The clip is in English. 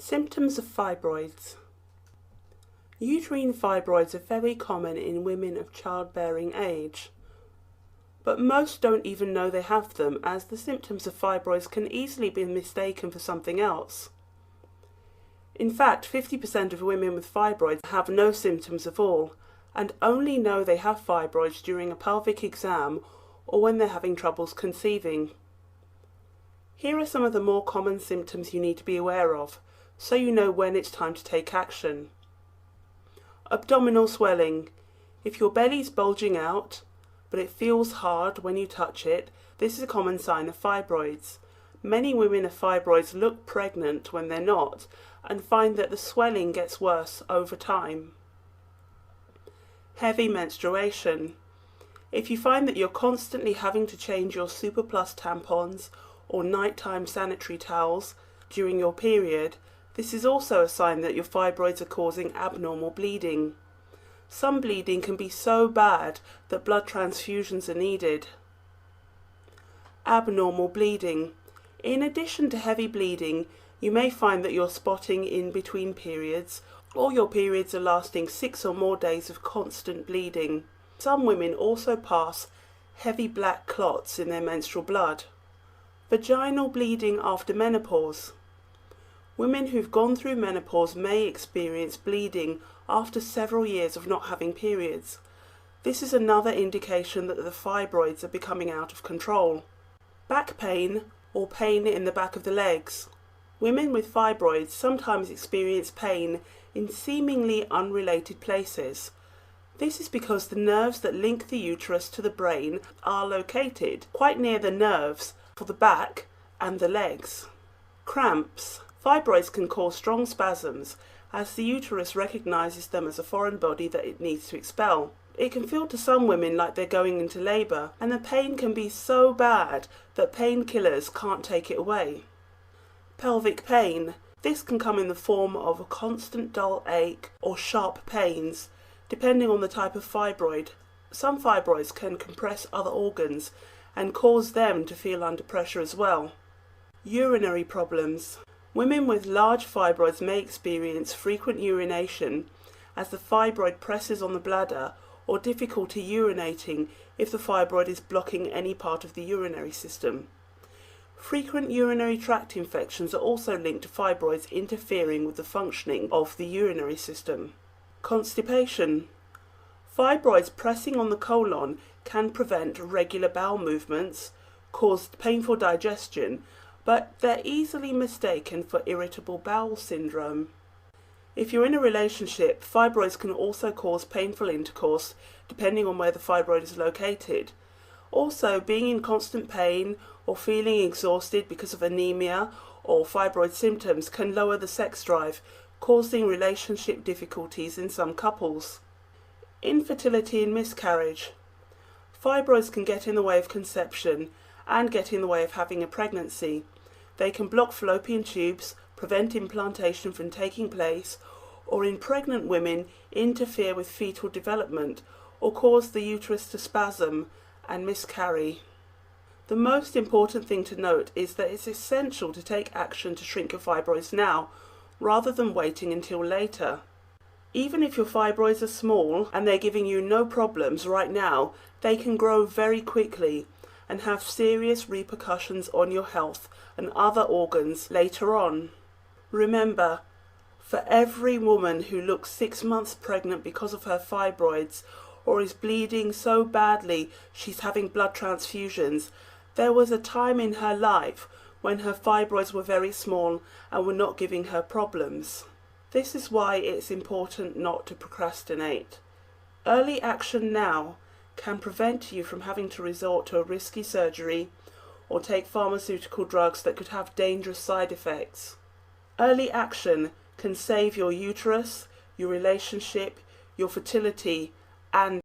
Symptoms of fibroids. Uterine fibroids are very common in women of childbearing age, but most don't even know they have them, as the symptoms of fibroids can easily be mistaken for something else. In fact, 50% of women with fibroids have no symptoms at all, and only know they have fibroids during a pelvic exam or when they're having troubles conceiving. Here are some of the more common symptoms you need to be aware of, so you know when it's time to take action. Abdominal swelling. If your belly's bulging out, but it feels hard when you touch it, this is a common sign of fibroids. Many women with fibroids look pregnant when they're not, and find that the swelling gets worse over time. Heavy menstruation. If you find that you're constantly having to change your Super Plus tampons or nighttime sanitary towels during your period, this is also a sign that your fibroids are causing abnormal bleeding. Some bleeding can be so bad that blood transfusions are needed. Abnormal bleeding. In addition to heavy bleeding, you may find that you're spotting in between periods, or your periods are lasting 6 or more days of constant bleeding. Some women also pass heavy black clots in their menstrual blood. Vaginal bleeding after menopause. Women who've gone through menopause may experience bleeding after several years of not having periods. This is another indication that the fibroids are becoming out of control. Back pain or pain in the back of the legs. Women with fibroids sometimes experience pain in seemingly unrelated places. This is because the nerves that link the uterus to the brain are located quite near the nerves for the back and the legs. Cramps. Fibroids can cause strong spasms as the uterus recognizes them as a foreign body that it needs to expel. It can feel to some women like they're going into labor, and the pain can be so bad that painkillers can't take it away. Pelvic pain. This can come in the form of a constant dull ache or sharp pains, depending on the type of fibroid. Some fibroids can compress other organs and cause them to feel under pressure as well. Urinary problems. Women with large fibroids may experience frequent urination as the fibroid presses on the bladder, or difficulty urinating if the fibroid is blocking any part of the urinary system. Frequent urinary tract infections are also linked to fibroids interfering with the functioning of the urinary system. Constipation. Fibroids pressing on the colon can prevent regular bowel movements, cause painful digestion, but they're easily mistaken for irritable bowel syndrome. If you're in a relationship, fibroids can also cause painful intercourse depending on where the fibroid is located. Also, being in constant pain or feeling exhausted because of anemia or fibroid symptoms can lower the sex drive, causing relationship difficulties in some couples. Infertility and miscarriage. Fibroids can get in the way of conception and get in the way of having a pregnancy. They can block fallopian tubes, prevent implantation from taking place, or in pregnant women interfere with fetal development or cause the uterus to spasm and miscarry. The most important thing to note is that it's essential to take action to shrink your fibroids now, rather than waiting until later. Even if your fibroids are small and they're giving you no problems right now, they can grow very quickly and have serious repercussions on your health and other organs later on. Remember, for every woman who looks 6 months pregnant because of her fibroids or is bleeding so badly she's having blood transfusions, there was a time in her life when her fibroids were very small and were not giving her problems. This is why it's important not to procrastinate. Early action now can prevent you from having to resort to a risky surgery or take pharmaceutical drugs that could have dangerous side effects. Early action can save your uterus, your relationship, your fertility, and